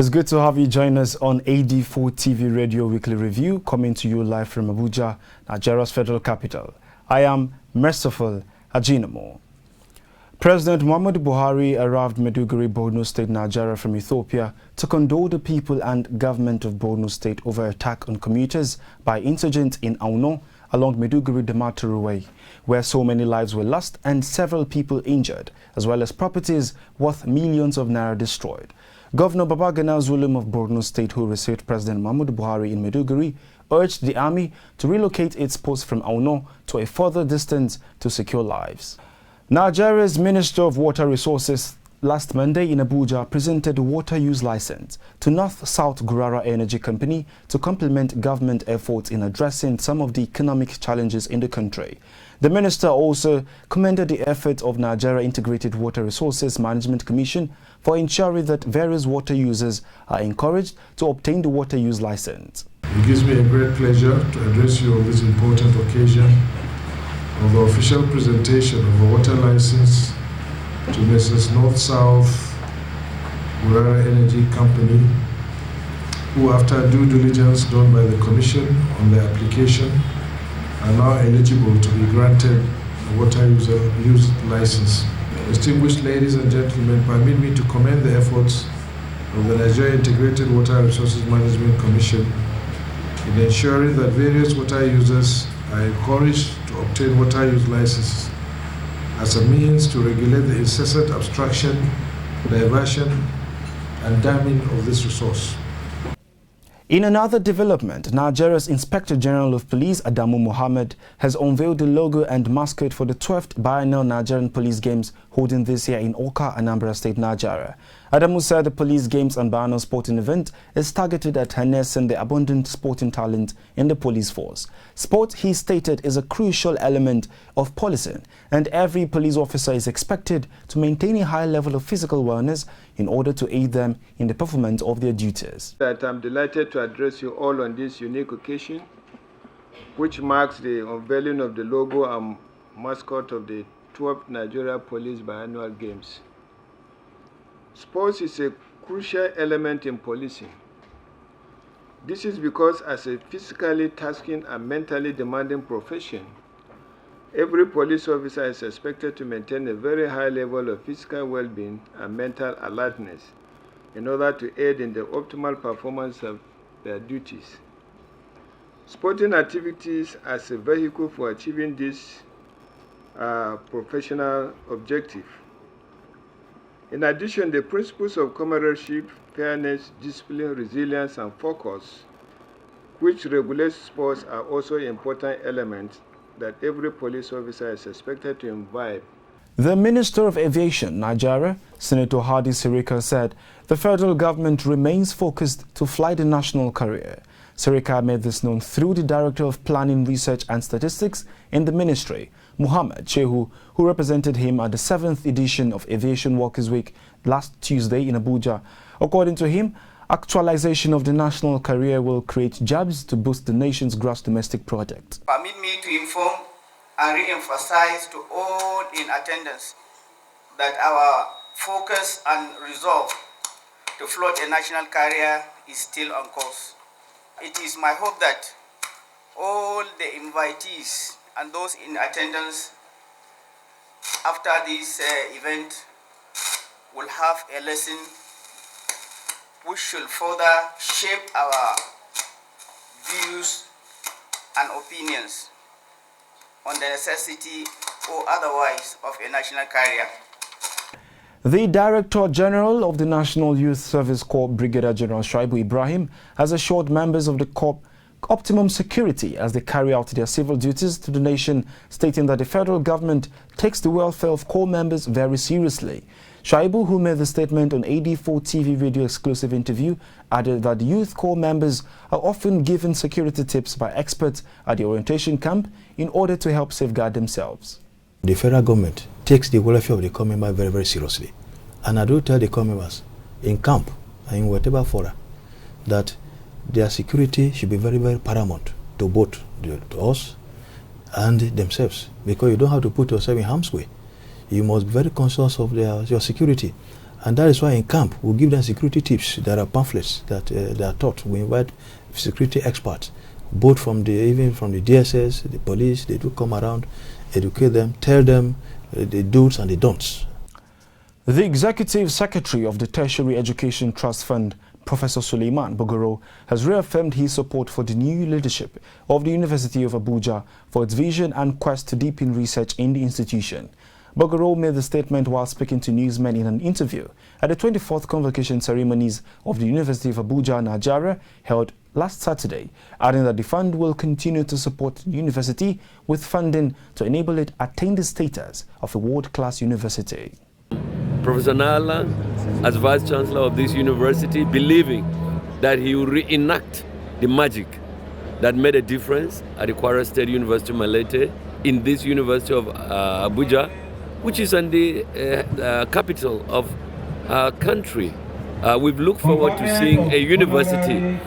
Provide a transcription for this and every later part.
It's good to have you join us on AD4TV Radio Weekly Review, coming to you live from Abuja, Nigeria's federal capital. I am Merciful Ajinamo. President Muhammadu Buhari arrived Maiduguri, Borno State, Nigeria from Ethiopia to condole the people and government of Borno State over attack on commuters by insurgents in Auno along Maiduguri-Damaturu Way, where so many lives were lost and several people injured, as well as properties worth millions of naira destroyed. Governor Babagana Zulum of Borno State, who received President Muhammadu Buhari in Maiduguri, urged the army to relocate its post from Auno to a further distance to secure lives. Nigeria's Minister of Water Resources last Monday in Abuja presented a water use license to North-South Gurara Energy Company to complement government efforts in addressing some of the economic challenges in the country. The minister also commended the effort of Nigeria Integrated Water Resources Management Commission for ensuring that various water users are encouraged to obtain the water use license. It gives me a great pleasure to address you on this important occasion of the official presentation of a water license to Mrs. North-South Gurara Energy Company, who after due diligence done by the Commission on their application are now eligible to be granted a water use license. Distinguished ladies and gentlemen, permit me to commend the efforts of the Nigeria Integrated Water Resources Management Commission in ensuring that various water users are encouraged to obtain water use licenses as a means to regulate the incessant abstraction, diversion, and damming of this resource. In another development, Nigeria's Inspector General of Police, Adamu Mohammed, has unveiled the logo and mascot for the 12th Biennial Nigerian Police Games holding this year in Oka, Anambra State, Nigeria. Adamu said the Police Games and Biennial sporting event is targeted at harnessing the abundant sporting talent in the police force. Sport, he stated, is a crucial element of policing, and every police officer is expected to maintain a high level of physical wellness in order to aid them in the performance of their duties. I'm delighted to address you all on this unique occasion, which marks the unveiling of the logo and mascot of the 12th Nigeria Police Biennial Games. Sports is a crucial element in policing. This is because as a physically tasking and mentally demanding profession, every police officer is expected to maintain a very high level of physical well-being and mental alertness in order to aid in the optimal performance of their duties. Sporting activities as a vehicle for achieving this professional objective. In addition, the principles of comradeship, fairness, discipline, resilience, and focus, which regulate sports, are also important elements that every police officer is expected to imbibe. The Minister of Aviation, Nigeria, Senator Hadi Sirika, said the federal government remains focused to fly the national carrier. Sirika made this known through the Director of Planning, Research and Statistics in the ministry, Muhammad Shehu, who represented him at the 7th edition of Aviation Workers Week last Tuesday in Abuja. According to him, actualization of the national carrier will create jobs to boost the nation's gross domestic product. Permit me to inform and re-emphasize to all in attendance that our focus and resolve to float a national carrier is still on course. It is my hope that all the invitees and those in attendance after this event will have a lesson which should further shape our views and opinions on the necessity or otherwise of a national carrier. The Director General of the National Youth Service Corps, Brigadier General Shaibu Ibrahim, has assured members of the Corps optimum security as they carry out their civil duties to the nation, stating that the federal government takes the welfare of Corps members very seriously. Shaibu, who made the statement on AD4TV Radio exclusive interview, added that the Youth Corps members are often given security tips by experts at the orientation camp in order to help safeguard themselves. The federal government takes the welfare of the Corps member very, very seriously. And I do tell the Corps members in camp and in whatever fora that their security should be very, very paramount to both to us and themselves, because you don't have to put yourself in harm's way. You must be very conscious of your security. And that is why in camp, we give them security tips. There are pamphlets that they are taught. We invite security experts, both even from the DSS, the police. They do come around, educate them, tell them the do's and the don'ts. The Executive Secretary of the Tertiary Education Trust Fund, Professor Suleiman Bogoro, has reaffirmed his support for the new leadership of the University of Abuja for its vision and quest to deepen research in the institution. Bogoro made the statement while speaking to newsmen in an interview at the 24th convocation ceremonies of the University of Abuja, Nigeria, held last Saturday, adding that the fund will continue to support the university with funding to enable it attain the status of a world-class university. Professor Nala, as Vice Chancellor of this university, believing that he will reenact the magic that made a difference at the Kwara State University Malete in this University of Abuja, which is in the capital of our country. We've looked forward to seeing a university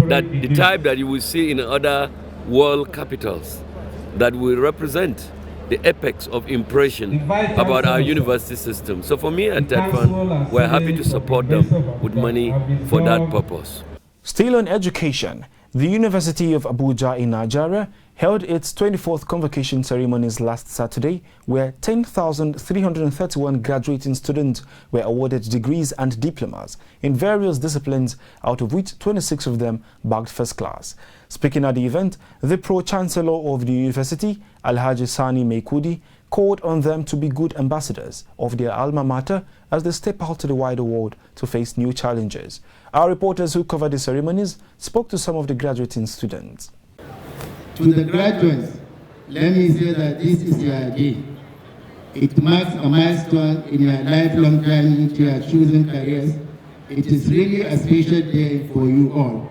that the type that you will see in other world capitals that will represent the apex of impression about our university system. So for me at that fund, we're happy to support them with money for that purpose. Still on education, the University of Abuja in Nigeria held its 24th convocation ceremonies last Saturday, where 10,331 graduating students were awarded degrees and diplomas in various disciplines, out of which 26 of them bagged first class. Speaking at the event, the Pro-Chancellor of the university, Alhaji Sani Maikudi, called on them to be good ambassadors of their alma mater as they step out to the wider world to face new challenges. Our reporters who covered the ceremonies spoke to some of the graduating students. To the graduates, let me say that this is your day. It marks a milestone in your lifelong journey to your chosen careers. It is really a special day for you all.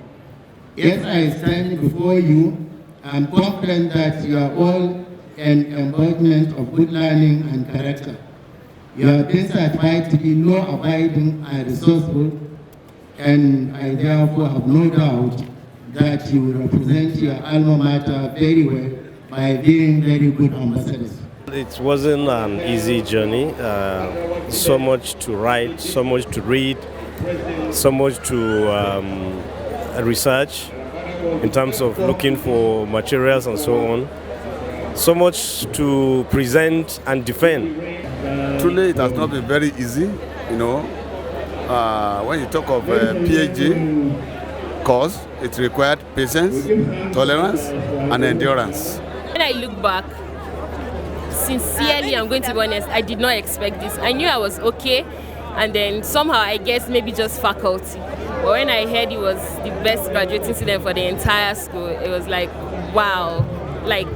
As I stand before you, I'm confident that you are all an embodiment of good learning and character. You have been certified to be law-abiding and resourceful, and I therefore have no doubt that you will represent your alma mater very well by being very good ambassadors. It wasn't an easy journey. So much to write, so much to read, so much to research in terms of looking for materials and so on. So much to present and defend. Truly, it has not been very easy, you know. When you talk of PhD course, it required patience, tolerance, and endurance. When I look back, sincerely, I'm going to be honest, I did not expect this. I knew I was okay, and then somehow I guess maybe just faculty. But when I heard he was the best graduating student for the entire school, it was like, wow, like,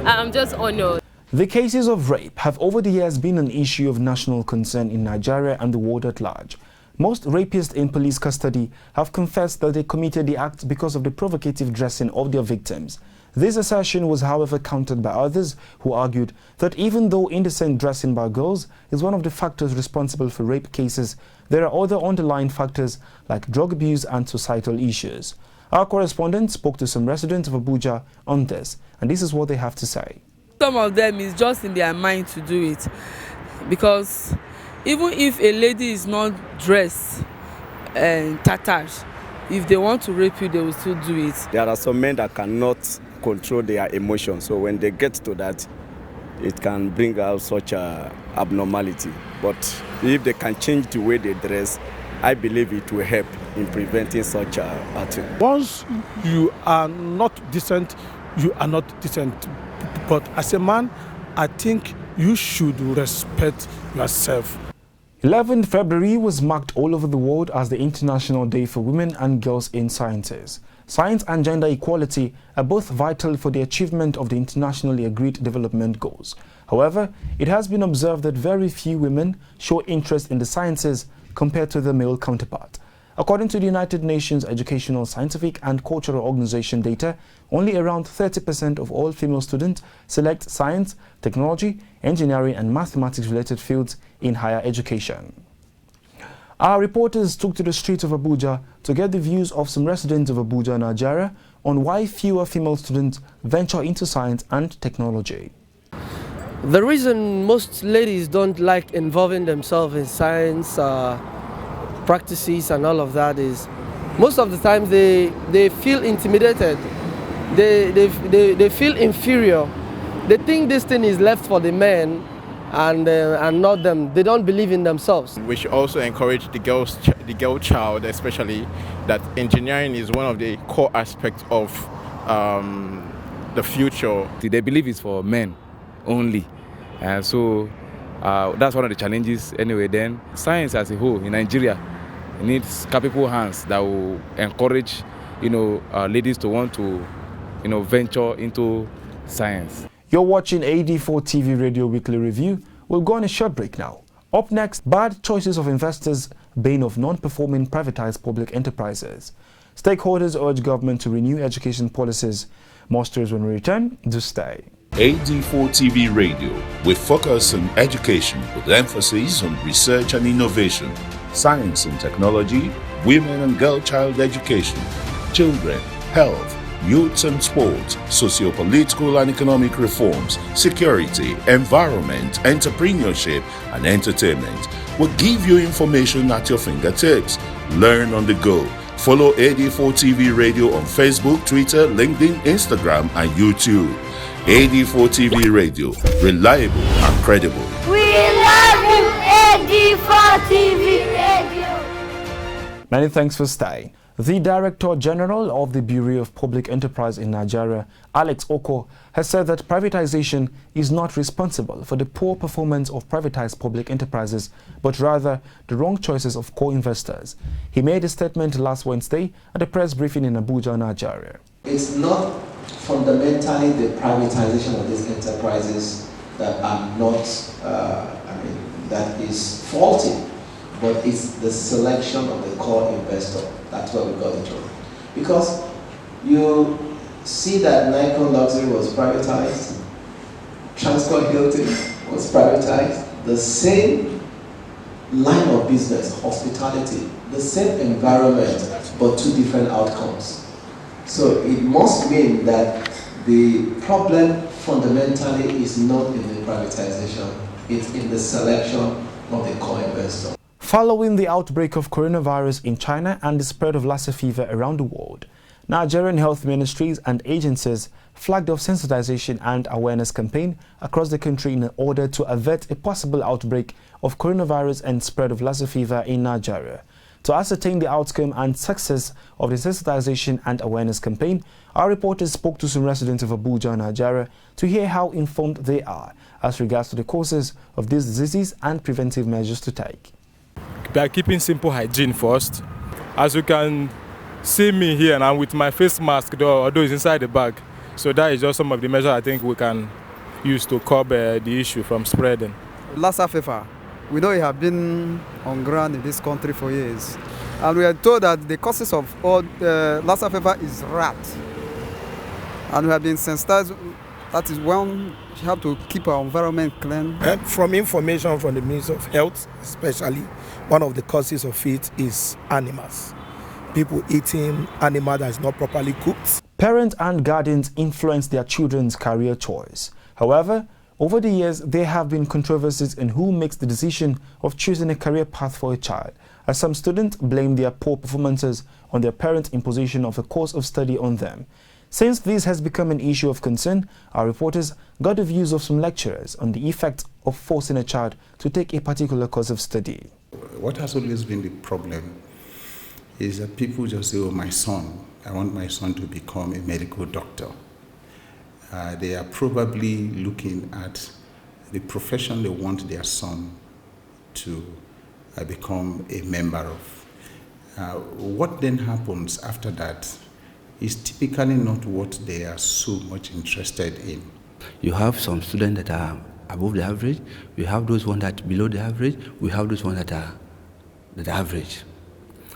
I'm just honored. The cases of rape have over the years been an issue of national concern in Nigeria and the world at large. Most rapists in police custody have confessed that they committed the act because of the provocative dressing of their victims. This assertion was, however, countered by others who argued that even though indecent dressing by girls is one of the factors responsible for rape cases, there are other underlying factors like drug abuse and societal issues. Our correspondent spoke to some residents of Abuja on this, and this is what they have to say. Some of them is just in their mind to do it, because even if a lady is not dressed and tattered, if they want to rape you, they will still do it. There are some men that cannot control their emotions, so when they get to that, it can bring out such a abnormality. But if they can change the way they dress, I believe it will help in preventing such a pattern. Once you are not decent, you are not decent. But as a man, I think you should respect yourself. 11th February was marked all over the world as the International Day for Women and Girls in Sciences. Science and gender equality are both vital for the achievement of the internationally agreed development goals. However, it has been observed that very few women show interest in the sciences compared to their male counterpart. According to the United Nations Educational, Scientific and Cultural Organization data, only around 30% of all female students select science, technology, engineering and mathematics-related fields in higher education. Our reporters took to the streets of Abuja to get the views of some residents of Abuja, Nigeria, on why fewer female students venture into science and technology. The reason most ladies don't like involving themselves in science practices and all of that is most of the time they feel intimidated, they feel inferior. They think this thing is left for the men and not them. They don't believe in themselves. We should also encourage the girl child, especially, that engineering is one of the core aspects of the future. They believe it's for men only, so that's one of the challenges. Anyway, then science as a whole in Nigeria needs capable hands that will encourage, ladies to want to, venture into science. You're watching AD4TV Radio Weekly Review. We'll go on a short break now. Up next, bad choices of investors, bane of non-performing privatized public enterprises. Stakeholders urge government to renew education policies. More stories when we return. Do stay. AD4TV Radio, we focus on education with emphasis on research and innovation, science and technology, women and girl-child education, children, health, youth and sports, socio-political and economic reforms, security, environment, entrepreneurship, and entertainment. We'll give you information at your fingertips. Learn on the go. Follow AD4TV Radio on Facebook, Twitter, LinkedIn, Instagram, and YouTube. AD4TV Radio, reliable and credible. We love you, AD4TV Radio. Many thanks for staying. The Director General of the Bureau of Public Enterprise in Nigeria, Alex Oko, has said that privatization is not responsible for the poor performance of privatized public enterprises, but rather the wrong choices of co-investors. He made a statement last Wednesday at a press briefing in Abuja, Nigeria. It's not fundamentally the privatization of these enterprises that are not, that is faulty, but it's the selection of the core investor. That's where we got it wrong. Because you see that Nikon Luxury was privatized, Transcorp Hilton was privatized, the same line of business, hospitality, the same environment, but two different outcomes. So it must mean that the problem fundamentally is not in the privatization, it's in the selection of the core investor. Following the outbreak of coronavirus in China and the spread of Lassa fever around the world, Nigerian health ministries and agencies flagged off sensitization and awareness campaign across the country in order to avert a possible outbreak of coronavirus and spread of Lassa fever in Nigeria. To ascertain the outcome and success of the sensitization and awareness campaign, our reporters spoke to some residents of Abuja, Nigeria, to hear how informed they are as regards to the causes of this disease and preventive measures to take. By keeping simple hygiene first. As you can see me here now with my face mask, although it's inside the bag. So that is just some of the measures I think we can use to curb the issue from spreading. Lassa fever, we know it has been on ground in this country for years. And we are told that the causes of all Lassa fever is rat. And we have been sensitized. That is one, we have to keep our environment clean. And from information from the Ministry of Health, especially, one of the causes of it is animals. People eating animal that is not properly cooked. Parents and guardians influence their children's career choice. However, over the years, there have been controversies in who makes the decision of choosing a career path for a child, as some students blame their poor performances on their parents' imposition of a course of study on them. Since this has become an issue of concern, our reporters got the views of some lecturers on the effect of forcing a child to take a particular course of study. What has always been the problem is that people just say, oh, I want my son to become a medical doctor. They are probably looking at the profession they want their son to become a member of. What then happens after that is typically not what they are so much interested in. You have some students that are above the average, we have those ones that are below the average, we have those ones that are average.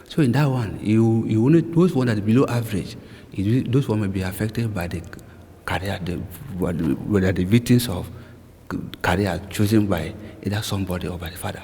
So in that one, you need those ones that are below average, those ones may be affected by the career, whether the victims of career chosen by either somebody or by the father.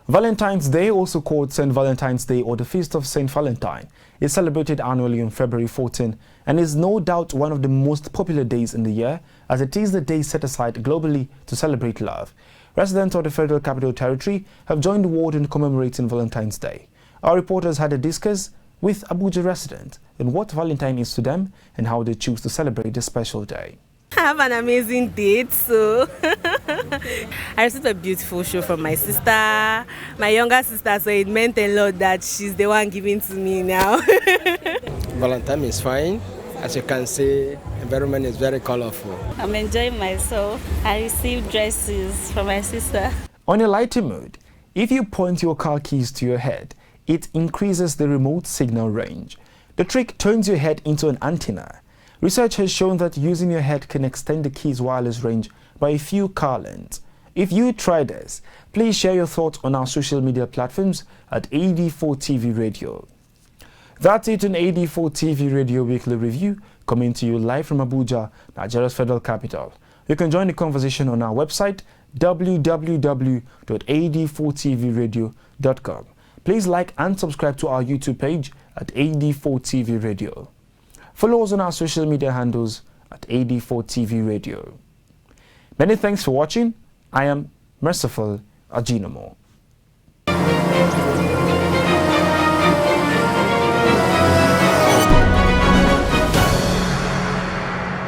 Valentine's Day, also called St. Valentine's Day or the Feast of St. Valentine, is celebrated annually on February 14 and is no doubt one of the most popular days in the year, as it is the day set aside globally to celebrate love. Residents of the Federal Capital Territory have joined the world in commemorating Valentine's Day. Our reporters had a discuss with Abuja residents on what Valentine is to them and how they choose to celebrate this special day. I have an amazing date, so I received a beautiful show from my sister, my younger sister, so it meant a lot that she's the one giving to me now. Valentine is fine. As you can see, environment is very colorful. I'm enjoying myself. I received dresses from my sister. On a lighter mood, if you point your car keys to your head, it increases the remote signal range. The trick turns your head into an antenna. Research has shown that using your head can extend the key's wireless range by a few car lengths. If you try this, please share your thoughts on our social media platforms at AD4TVRADIO. That's it on AD4TV Radio Weekly Review, coming to you live from Abuja, Nigeria's federal capital. You can join the conversation on our website, www.ad4tvradio.com. Please like and subscribe to our YouTube page at AD4TV Radio. Follow us on our social media handles at AD4TV Radio. Many thanks for watching. I am Merciful Ajinomo.